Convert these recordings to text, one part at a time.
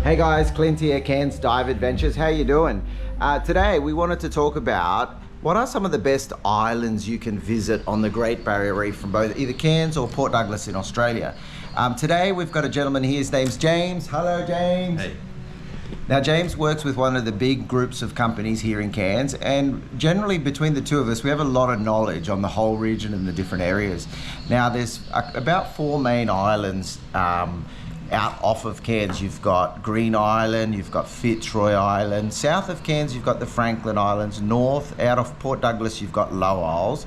Hey guys, Clint here, Cairns Dive Adventures. How you doing? Today we wanted to talk about what are some of the best islands you can visit on the Great Barrier Reef from both either Cairns or Port Douglas in Australia. Today we've got a gentleman here, his name's James. Hello James. Hey. Now James works with one of the big groups of companies here in Cairns, and generally between the two of us we have a lot of knowledge on the whole region and the different areas. Now there's about 4 main islands out off of Cairns. You've got Green Island, you've got Fitzroy Island. South of Cairns you've got the Franklin Islands. North out of Port Douglas you've got Low Isles,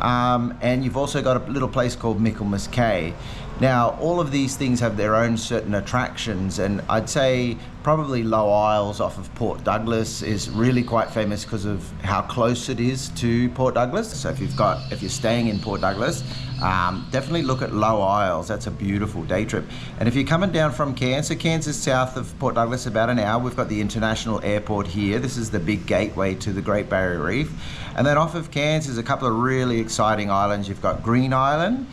and you've also got a little place called Michaelmas Cay. Now all of these things have their own certain attractions, and I'd say probably Low Isles off of Port Douglas is really quite famous because of how close it is to Port Douglas. So if you're staying in Port Douglas, definitely look at Low Isles. That's a beautiful day trip. And if you're coming down from Cairns, so Cairns is south of Port Douglas about an hour. We've got the international airport here. This is the big gateway to the Great Barrier Reef. And then off of Cairns is a couple of really exciting islands. You've got Green Island,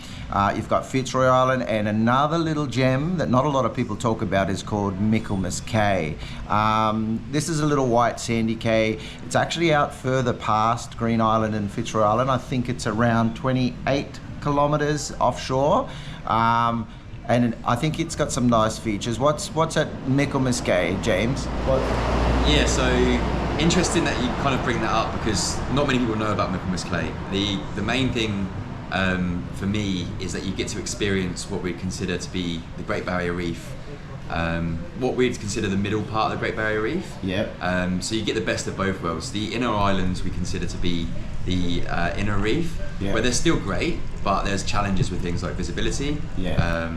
you've got Fitzroy Island, and another little gem that not a lot of people talk about is called Michaelmas Cay. This is a little white sandy cay. It's actually out further past Green Island and Fitzroy Island. I think it's around 28 kilometers offshore, and I think it's got some nice features. What's at Michaelmas Cay, James? Yeah, so interesting that you kind of bring that up, because not many people know about Michaelmas Cay. The main thing for me is that you get to experience what we consider to be the Great Barrier Reef, what we'd consider the middle part of the Great Barrier Reef. Yeah. So you get the best of both worlds. The inner islands we consider to be the inner reef, where they're still great, but there's challenges with things like visibility. Yeah.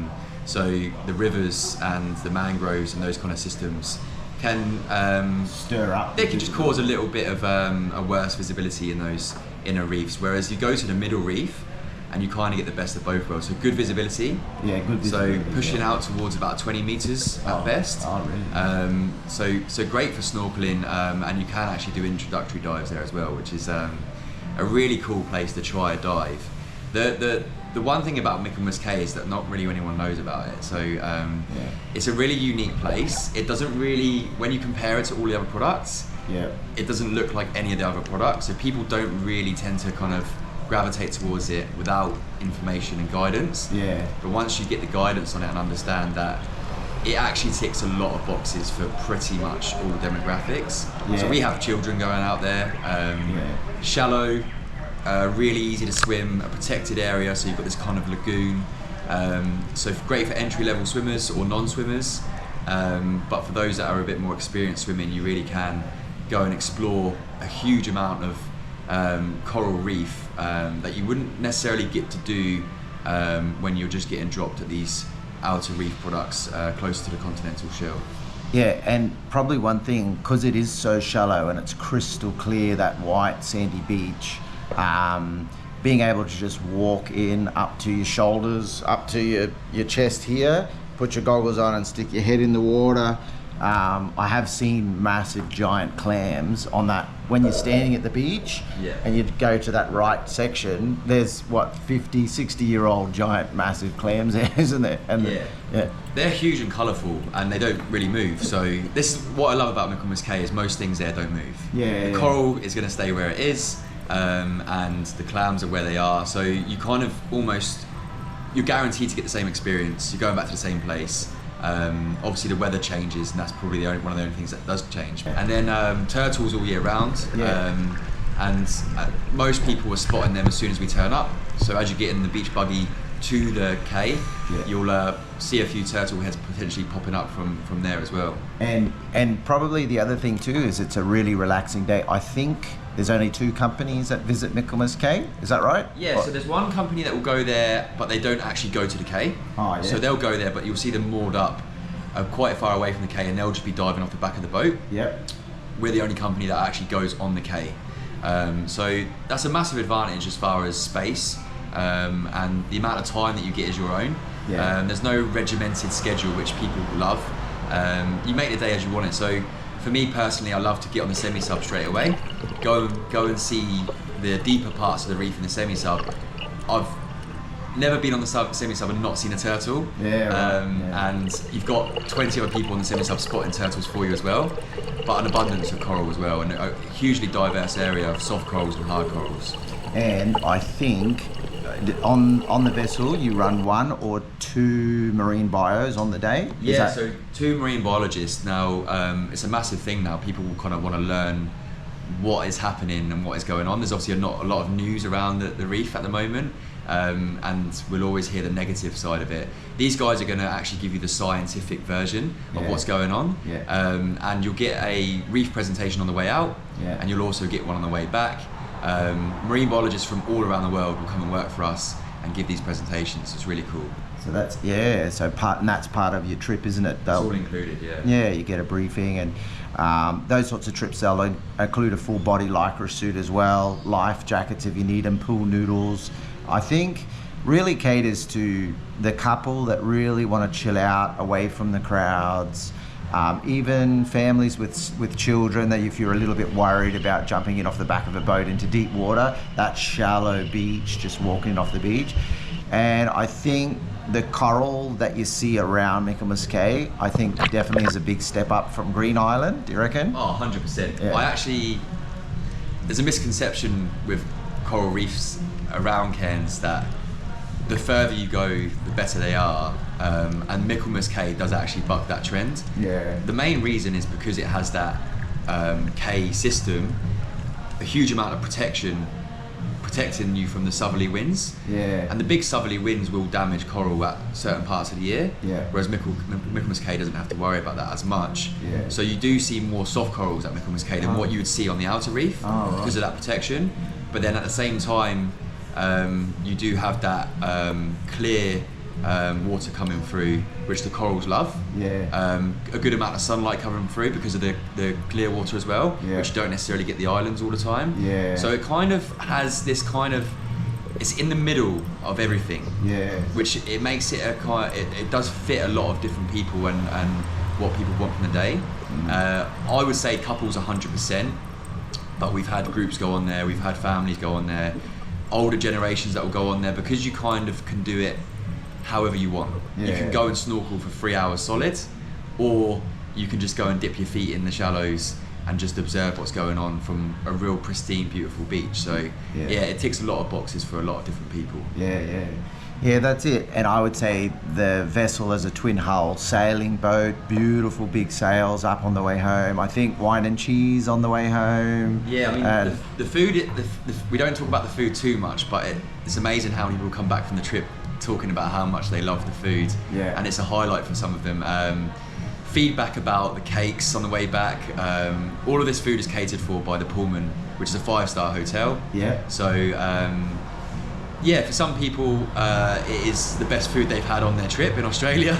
So the rivers and the mangroves and those kind of systems can stir up. They can just cause a little bit of a worse visibility in those inner reefs. Whereas you go to the middle reef, and you kind of get the best of both worlds. So good visibility. Yeah, good visibility. So pushing out towards about 20 meters at best. Oh, really? So great for snorkeling, and you can actually do introductory dives there as well, which is a really cool place to try a dive. The one thing about Michaelmas Cay is that not really anyone knows about it. So it's a really unique place. It doesn't really, when you compare it to all the other products, it doesn't look like any of the other products. So people don't really tend to kind of gravitate towards it without information and guidance. Yeah. But once you get the guidance on it and understand that it actually ticks a lot of boxes for pretty much all demographics. Yeah. So we have children going out there, shallow, really easy to swim, a protected area, so you've got this kind of lagoon. So great for entry-level swimmers or non-swimmers, but for those that are a bit more experienced swimming, you really can go and explore a huge amount of coral reef that you wouldn't necessarily get to do when you're just getting dropped at these outer reef products close to the continental shelf. Yeah, and probably one thing, because it is so shallow and it's crystal clear, that white sandy beach, being able to just walk in up to your shoulders, up to your chest here, put your goggles on and stick your head in the water. I have seen massive giant clams on that. When you're standing at the beach and you go to that right section, there's what, 50, 60-year-old giant massive clams there, isn't there? And they're huge and colourful, and they don't really move. So this is what I love about Michaelmas Cay, is most things there don't move. The coral is going to stay where it is, and the clams are where they are. So you kind of you're guaranteed to get the same experience. You're going back to the same place. Obviously the weather changes, and that's probably one of the only things that does change. And then turtles all year round, and most people are spotting them as soon as we turn up. So as you get in the beach buggy to the cay, you'll see a few turtle heads potentially popping up from there as well. And probably the other thing too is it's a really relaxing day. I think there's only 2 companies that visit Michaelmas Cay, is that right? Yeah, so there's one company that will go there, but they don't actually go to the cay. Oh, yeah. So they'll go there, but you'll see them moored up quite far away from the cay, and they'll just be diving off the back of the boat. Yep. We're the only company that actually goes on the cay. So that's a massive advantage as far as space, and the amount of time that you get is your own. There's no regimented schedule, which people love. You make the day as you want it. So for me personally, I love to get on the semi-sub straight away, go and see the deeper parts of the reef in the semi-sub. never been on the semi-sub and not seen a turtle. And you've got 20 other people on the semi-sub spotting turtles for you as well, but an abundance of coral as well, and a hugely diverse area of soft corals and hard corals. And I think on the vessel you run 1 or 2 marine bios on the day? So 2 marine biologists. Now it's a massive thing now. People kind of want to learn what is happening and what is going on. There's obviously not a lot of news around the reef at the moment, and we'll always hear the negative side of it. These guys are going to actually give you the scientific version of what's going on, and you'll get a reef presentation on the way out, and you'll also get one on the way back. Marine biologists from all around the world will come and work for us and give these presentations. It's really cool. So that's that's part of your trip, isn't it? It's all included, Yeah, you get a briefing, and those sorts of trips, they'll include a full body lycra suit as well, life jackets if you need them, pool noodles. I think really caters to the couple that really want to chill out away from the crowds. Even families with children, that if you're a little bit worried about jumping in off the back of a boat into deep water, that shallow beach, just walking off the beach. And I think the coral that you see around Michaelmas Cay, I think definitely is a big step up from Green Island. Do you reckon? Oh, 100%. There's a misconception with coral reefs around Cairns that the further you go, the better they are. And Michaelmas Cay does actually buck that trend. The main reason is because it has that Cay system, a huge amount of protecting you from the southerly winds. And the big southerly winds will damage coral at certain parts of the year. Whereas Michaelmas Cay doesn't have to worry about that as much. So you do see more soft corals at Michaelmas Cay than what you would see on the outer reef because of that protection. But then at the same time, you do have that clear water coming through, which the corals love. A good amount of sunlight coming through because of the clear water as well, which you don't necessarily get the islands all the time. So it kind of has this kind of, it's in the middle of everything. Which it makes it it does fit a lot of different people and what people want from the day. I would say couples 100%, but we've had groups go on there, we've had families go on there, older generations that will go on there, because you kind of can do it however you want. You can go and snorkel for 3 hours solid, or you can just go and dip your feet in the shallows and just observe what's going on from a real pristine, beautiful beach. So it ticks a lot of boxes for a lot of different people. Yeah, that's it. And I would say the vessel is a twin hull sailing boat, beautiful big sails up on the way home. I think wine and cheese on the way home. The food, we don't talk about the food too much, but it's amazing how many people come back from the trip talking about how much they love the food. And it's a highlight for some of them. Feedback about the cakes on the way back. All of this food is catered for by the Pullman, which is a 5-star hotel. So for some people, it is the best food they've had on their trip in Australia.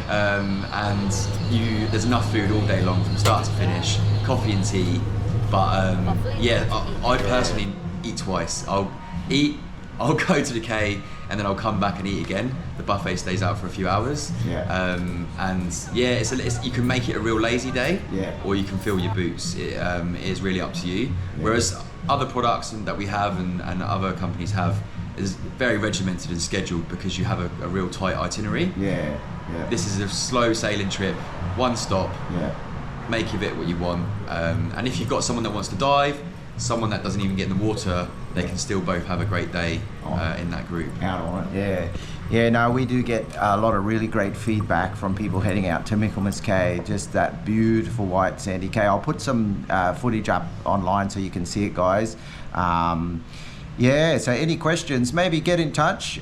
And there's enough food all day long from start to finish, coffee and tea. But I personally eat twice. I'll go to the Cay and then I'll come back and eat again. The buffet stays out for a few hours. You can make it a real lazy day, or you can fill your boots. It is really up to you. Whereas other products that we have and other companies have is very regimented and scheduled because you have a real tight itinerary. This is a slow sailing trip, one stop. Make of it what you want. And if you've got someone that wants to dive, someone that doesn't even get in the water, they can still both have a great day in that group. Out on it, no, we do get a lot of really great feedback from people heading out to Michaelmas Cay, just that beautiful white sandy cay. I'll put some footage up online so you can see it, guys. So any questions, maybe get in touch.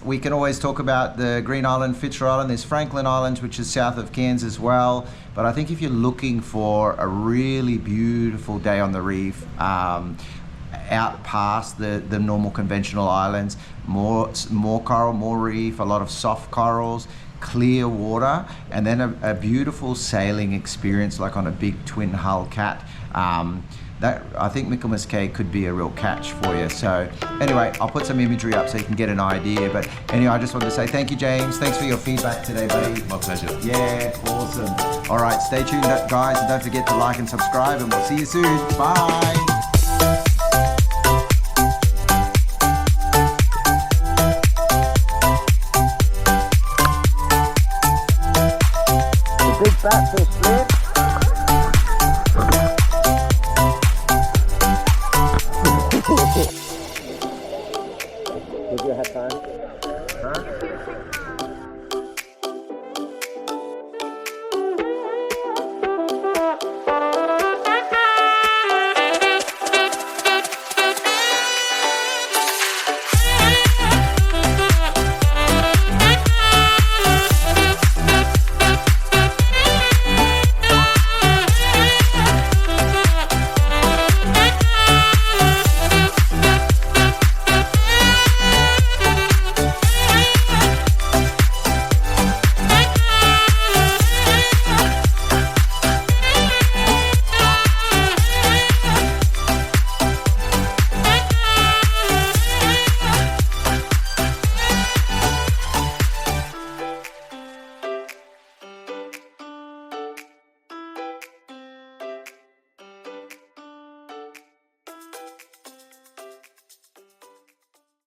We can always talk about the Green Island, Fitzroy Island. There's Franklin Islands, which is south of Cairns as well. But I think if you're looking for a really beautiful day on the reef, out past the normal conventional islands, more coral, more reef, a lot of soft corals, clear water, and then a beautiful sailing experience like on a big twin hull cat. I think Michaelmas Cay could be a real catch for you. So anyway, I'll put some imagery up so you can get an idea. But anyway, I just wanted to say thank you, James. Thanks for your feedback today, buddy. My pleasure. Awesome. All right, stay tuned, guys, and don't forget to like and subscribe, and we'll see you soon. Bye. big batfish slip.